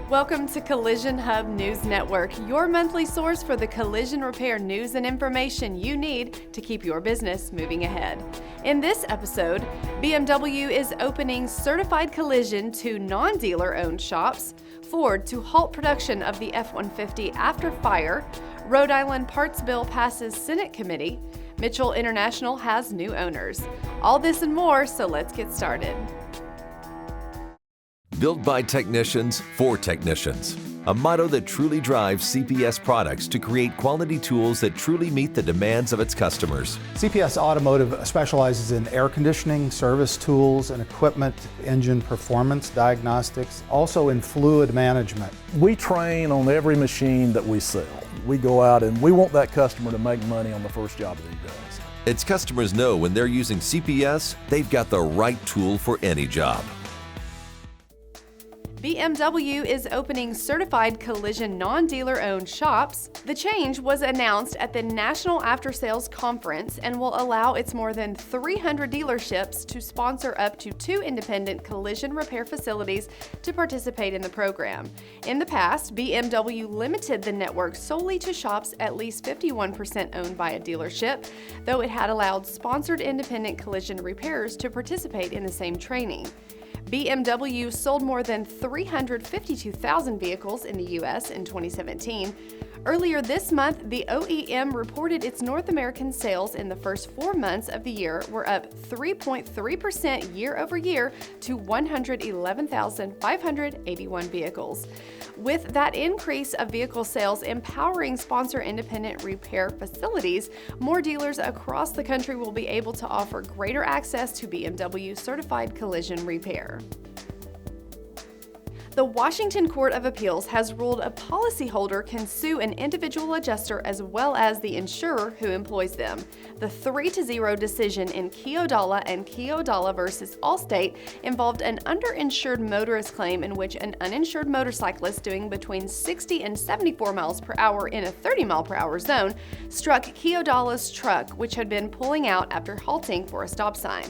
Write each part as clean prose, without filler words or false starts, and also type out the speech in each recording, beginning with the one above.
Welcome to Collision Hub News Network, your monthly source for the collision repair news and information you need to keep your business moving ahead. In this episode, BMW is opening certified collision to non-dealer owned shops, Ford to halt production of the F-150 after fire, Rhode Island parts bill passes Senate committee, Mitchell International has new owners. All this and more, so let's get started. Built by technicians for technicians. A motto that truly drives CPS products to create quality tools that truly meet the demands of its customers. CPS Automotive specializes in air conditioning, service tools and equipment, engine performance diagnostics, also in fluid management. We train on every machine that we sell. We go out and we want that customer to make money on the first job that he does. Its customers know when they're using CPS, they've got the right tool for any job. BMW is opening certified collision non-dealer owned shops. The change was announced at the National After Sales Conference and will allow its more than 300 dealerships to sponsor up to 2 independent collision repair facilities to participate in the program. In the past, BMW limited the network solely to shops at least 51% owned by a dealership, though it had allowed sponsored independent collision repairers to participate in the same training. BMW sold more than 352,000 vehicles in the U.S. in 2017. Earlier this month, the OEM reported its North American sales in the first 4 months of the year were up 3.3% year over year to 111,581 vehicles. With that increase of vehicle sales empowering sponsor independent repair facilities, more dealers across the country will be able to offer greater access to BMW certified collision repair. The Washington Court of Appeals has ruled a policyholder can sue an individual adjuster as well as the insurer who employs them. The 3-0 decision in Keodalla and Keodalla versus Allstate involved an underinsured motorist claim in which an uninsured motorcyclist doing between 60 and 74 miles per hour in a 30 mile per hour zone struck Keodalla's truck, which had been pulling out after halting for a stop sign.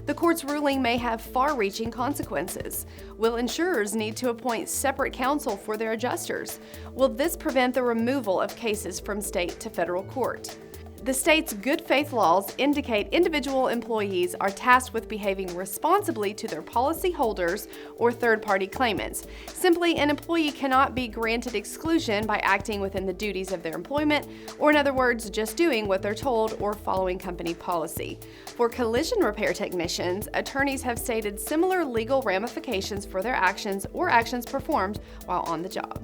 The court's ruling may have far-reaching consequences. Will insurers need to appoint separate counsel for their adjusters? Will this prevent the removal of cases from state to federal court? The state's good faith laws indicate individual employees are tasked with behaving responsibly to their policyholders or third-party claimants. Simply, an employee cannot be granted exclusion by acting within the duties of their employment, or in other words, just doing what they're told or following company policy. For collision repair technicians, attorneys have stated similar legal ramifications for their actions or actions performed while on the job.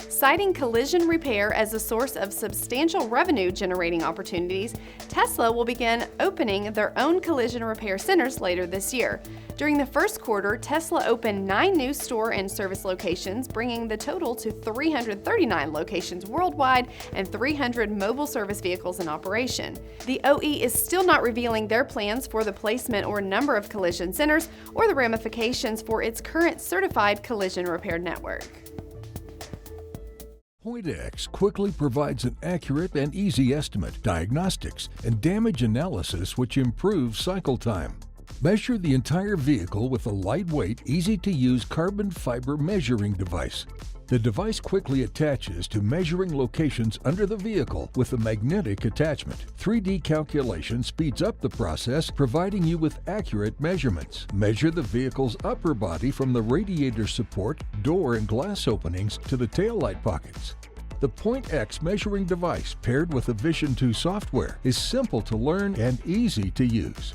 Citing collision repair as a source of substantial revenue-generating opportunities, Tesla will begin opening their own collision repair centers later this year. During the first quarter, Tesla opened 9 new store and service locations, bringing the total to 339 locations worldwide and 300 mobile service vehicles in operation. The OE is still not revealing their plans for the placement or number of collision centers or the ramifications for its current certified collision repair network. PointX quickly provides an accurate and easy estimate, diagnostics, and damage analysis which improves cycle time. Measure the entire vehicle with a lightweight, easy-to-use carbon fiber measuring device. The device quickly attaches to measuring locations under the vehicle with a magnetic attachment. 3D calculation speeds up the process, providing you with accurate measurements. Measure the vehicle's upper body from the radiator support, door and glass openings to the taillight pockets. The PointX measuring device paired with the Vision 2 software is simple to learn and easy to use.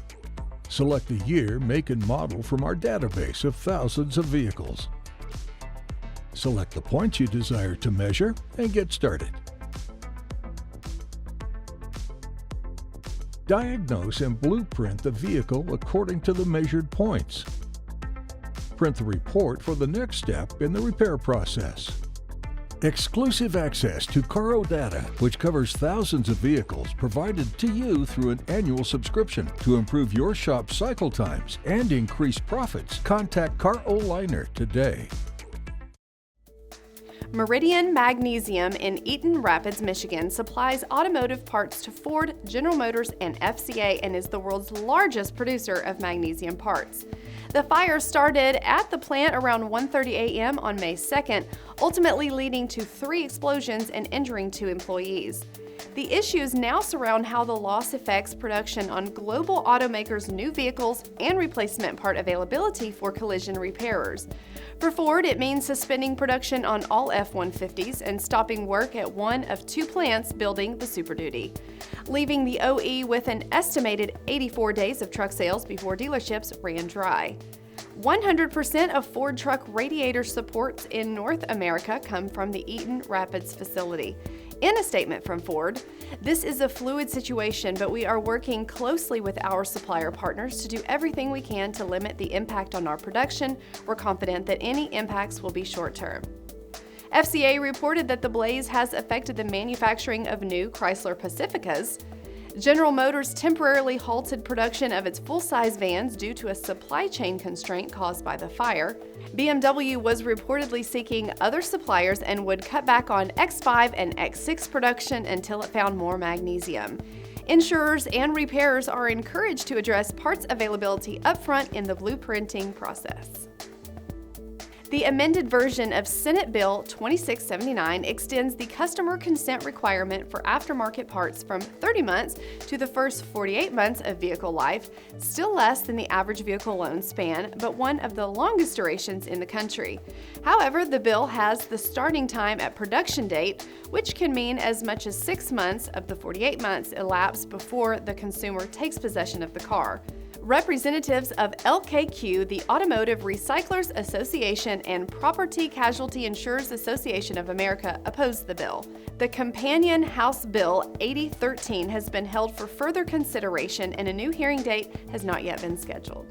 Select the year, make and model from our database of thousands of vehicles. Select the points you desire to measure and get started. Diagnose and blueprint the vehicle according to the measured points. Print the report for the next step in the repair process. Exclusive access to Caro data, which covers thousands of vehicles provided to you through an annual subscription. To improve your shop's cycle times and increase profits, contact Caro Liner today. Meridian Magnesium in Eaton Rapids, Michigan supplies automotive parts to Ford, General Motors, and FCA and is the world's largest producer of magnesium parts. The fire started at the plant around 1:30 a.m. on May 2nd, ultimately leading to 3 explosions and injuring 2 employees. The issues now surround how the loss affects production on global automakers' new vehicles and replacement part availability for collision repairers. For Ford, it means suspending production on all F-150s and stopping work at one of 2 plants building the Super Duty, leaving the OE with an estimated 84 days of truck sales before dealerships ran dry. 100% of Ford truck radiator supports in North America come from the Eaton Rapids facility. In a statement from Ford, "This is a fluid situation, but we are working closely with our supplier partners to do everything we can to limit the impact on our production. We're confident that any impacts will be short-term." FCA reported that the blaze has affected the manufacturing of new Chrysler Pacificas. General Motors temporarily halted production of its full-size vans due to a supply chain constraint caused by the fire. BMW was reportedly seeking other suppliers and would cut back on X5 and X6 production until it found more magnesium. Insurers and repairers are encouraged to address parts availability upfront in the blueprinting process. The amended version of Senate Bill 2679 extends the customer consent requirement for aftermarket parts from 30 months to the first 48 months of vehicle life, still less than the average vehicle loan span, but one of the longest durations in the country. However, the bill has the starting time at production date, which can mean as much as 6 months of the 48 months elapse before the consumer takes possession of the car. Representatives of LKQ, the Automotive Recyclers Association, and Property Casualty Insurers Association of America opposed the bill. The companion House Bill 8013 has been held for further consideration, and a new hearing date has not yet been scheduled.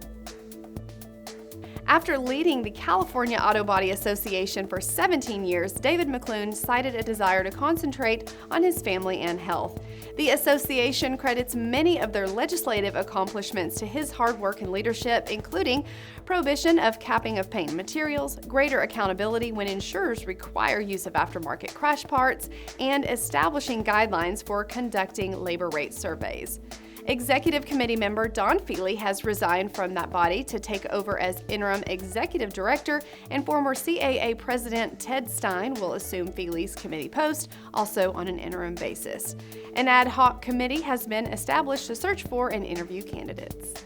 After leading the California Auto Body Association for 17 years, David McClune cited a desire to concentrate on his family and health. The association credits many of their legislative accomplishments to his hard work and leadership, including prohibition of capping of paint materials, greater accountability when insurers require use of aftermarket crash parts, and establishing guidelines for conducting labor rate surveys. Executive Committee member Don Feely has resigned from that body to take over as interim executive director, and former CAA President Ted Stein will assume Feely's committee post, also on an interim basis. An ad hoc committee has been established to search for and interview candidates.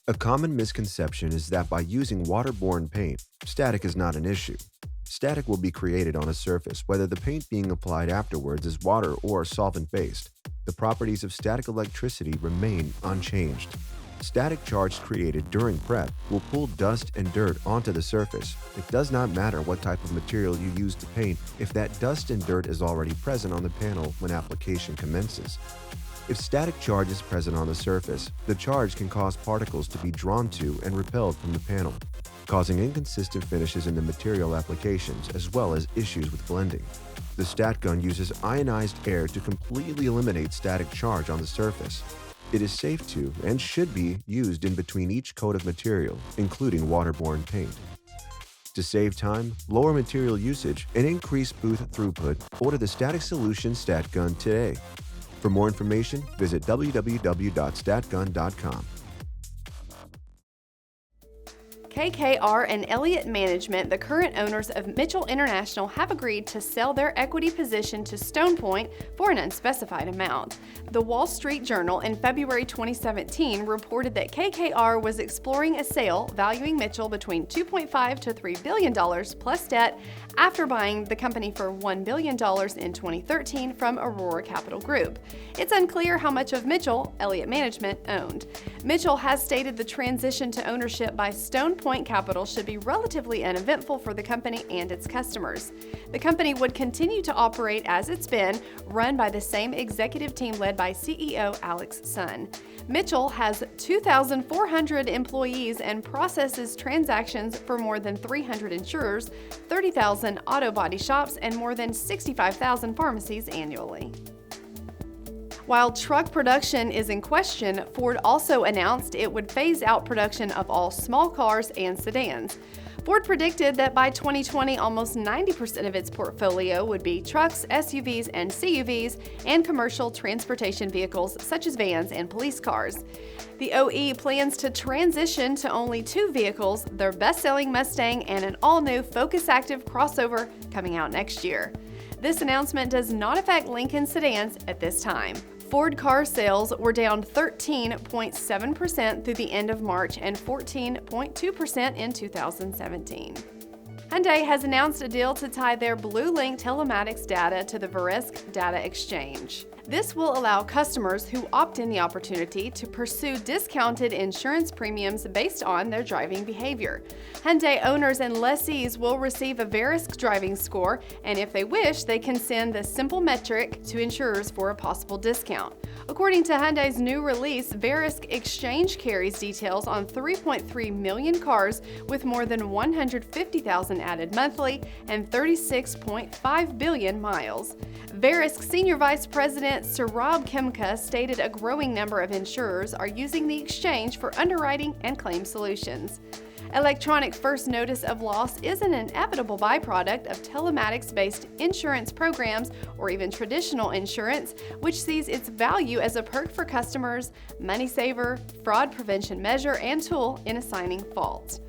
A common misconception is that by using waterborne paint, static is not an issue. Static will be created on a surface whether the paint being applied afterwards is water or solvent-based. The properties of static electricity remain unchanged. Static charge created during prep will pull dust and dirt onto the surface. It does not matter what type of material you use to paint if that dust and dirt is already present on the panel when application commences. If static charge is present on the surface, the charge can cause particles to be drawn to and repelled from the panel, causing inconsistent finishes in the material applications as well as issues with blending. The stat gun uses ionized air to completely eliminate static charge on the surface. It is safe to and should be used in between each coat of material, including waterborne paint. To save time, lower material usage, and increase booth throughput, order the Static Solution Stat Gun today. For more information, visit www.statgun.com. KKR and Elliott Management, the current owners of Mitchell International, have agreed to sell their equity position to Stone Point for an unspecified amount. The Wall Street Journal in February 2017 reported that KKR was exploring a sale valuing Mitchell between $2.5 to $3 billion plus debt after buying the company for $1 billion in 2013 from Aurora Capital Group. It's unclear how much of Mitchell Elliott Management owned. Mitchell has stated the transition to ownership by Stone Point Capital should be relatively uneventful for the company and its customers. The company would continue to operate as it's been, run by the same executive team led by CEO Alex Sun. Mitchell has 2,400 employees and processes transactions for more than 300 insurers, 30,000 auto body shops, and more than 65,000 pharmacies annually. While truck production is in question, Ford also announced it would phase out production of all small cars and sedans. Ford predicted that by 2020, almost 90% of its portfolio would be trucks, SUVs, and CUVs, and commercial transportation vehicles such as vans and police cars. The OE plans to transition to only 2 vehicles, their best-selling Mustang and an all-new Focus Active crossover coming out next year. This announcement does not affect Lincoln sedans at this time. Ford car sales were down 13.7% through the end of March and 14.2% in 2017. Hyundai has announced a deal to tie their BlueLink telematics data to the Verisk Data Exchange. This will allow customers who opt in the opportunity to pursue discounted insurance premiums based on their driving behavior. Hyundai owners and lessees will receive a Verisk driving score, and if they wish, they can send the simple metric to insurers for a possible discount. According to Hyundai's new release, Verisk Exchange carries details on 3.3 million cars with more than 150,000 added monthly and 36.5 billion miles. Verisk Senior Vice President Saurabh Khemka stated a growing number of insurers are using the exchange for underwriting and claim solutions. Electronic first notice of loss is an inevitable byproduct of telematics-based insurance programs or even traditional insurance, which sees its value as a perk for customers, money saver, fraud prevention measure, and tool in assigning fault.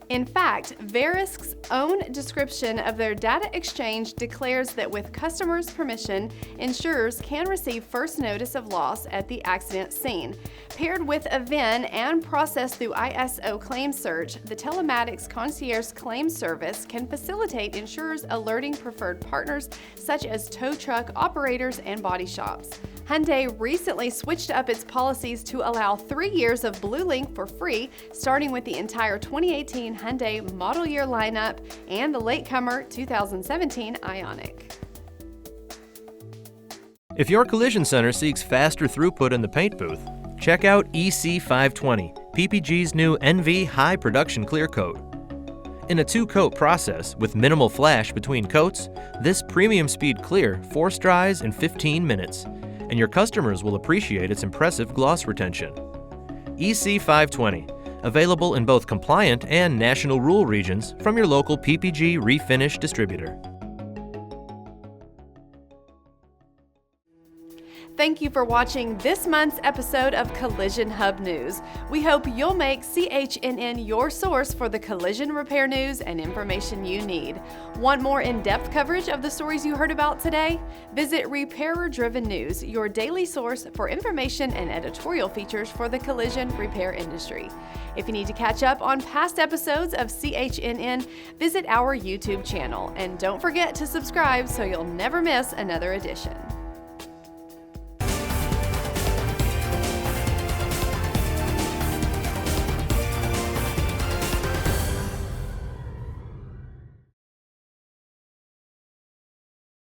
In fact, Verisk's own description of their data exchange declares that with customers' permission, insurers can receive first notice of loss at the accident scene. Paired with a VIN and processed through ISO Claim Search, the Telematics Concierge Claim Service can facilitate insurers alerting preferred partners such as tow truck operators and body shops. Hyundai recently switched up its policies to allow 3 years of BlueLink for free, starting with the entire 2018 Hyundai model year lineup and the latecomer 2017 Ioniq. If your collision center seeks faster throughput in the paint booth, check out EC520, PPG's new NV High Production Clear Coat. In a 2-coat process with minimal flash between coats, this premium speed clear force dries in 15 minutes, and your customers will appreciate its impressive gloss retention. EC520, available in both compliant and national rule regions from your local PPG Refinish distributor. Thank you for watching this month's episode of Collision Hub News. We hope you'll make CHNN your source for the collision repair news and information you need. Want more in-depth coverage of the stories you heard about today? Visit Repairer Driven News, your daily source for information and editorial features for the collision repair industry. If you need to catch up on past episodes of CHNN, visit our YouTube channel. And don't forget to subscribe so you'll never miss another edition.